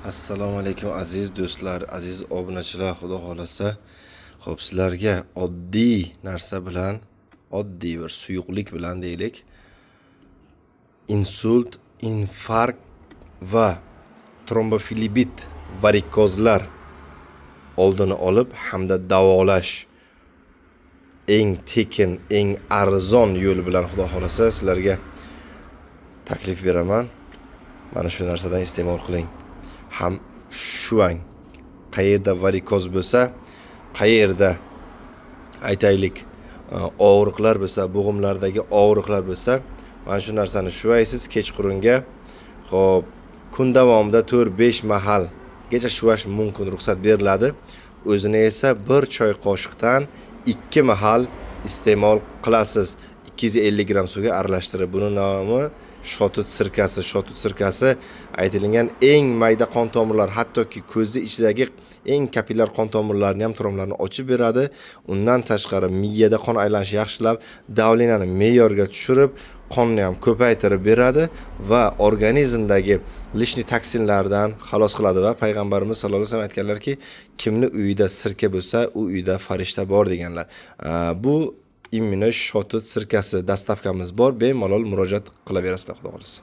Assalomu alaykum aziz do'stlar, aziz obunachilar, xudo xolasa. Xo'p, sizlarga oddiy narsa bilan, oddiy bir suyuqlik bilan deylik, insult, infarkt va trombofilibit varikozlar oldini olib hamda davolash eng tekin, eng arzon yo'l bilan xudo xolasa sizlarga taklif beraman. Mana shu narsadan iste'mol qiling. Ham shuvang qayerda varikoz bo'lsa, qayerda aytaylik og'riqlar bo'lsa, bo'g'imlardagi og'riqlar bo'lsa, mana shu narsani shuvaysiz kechqurunga. Xo'p, kun davomida 4-5 mahalgacha shuvash mumkin, ruxsat beriladi. O'zini esa 1 choy qoshiqdan 2 mahal iste'mol qilasiz. 250 gram suvga aralashtirib. Buni nomi shotut sirkasi. Shotut sirkasi aytilgan eng mayda qon tomirlar, hattoki ko'zni ichidagi eng kapillar qon tomirlarini ham tromlarni ochib beradi. Undan tashqari miyada qon aylanishi yaxshilab, davleniyani me'yorga tushirib, qonni ham ko'paytirib beradi va organizmdagi lishni toksinlardan xalos qiladi. Va payg'ambarimiz sallallohu alayhi vasallam aytganlarki, kimni uyida sirka bo'lsa, u uyda farishta bor deganlar. Bu immuno shotut sirkasi dastavkamiz bor, bemalol murojaat qilaverasizlar, xudo xolasa.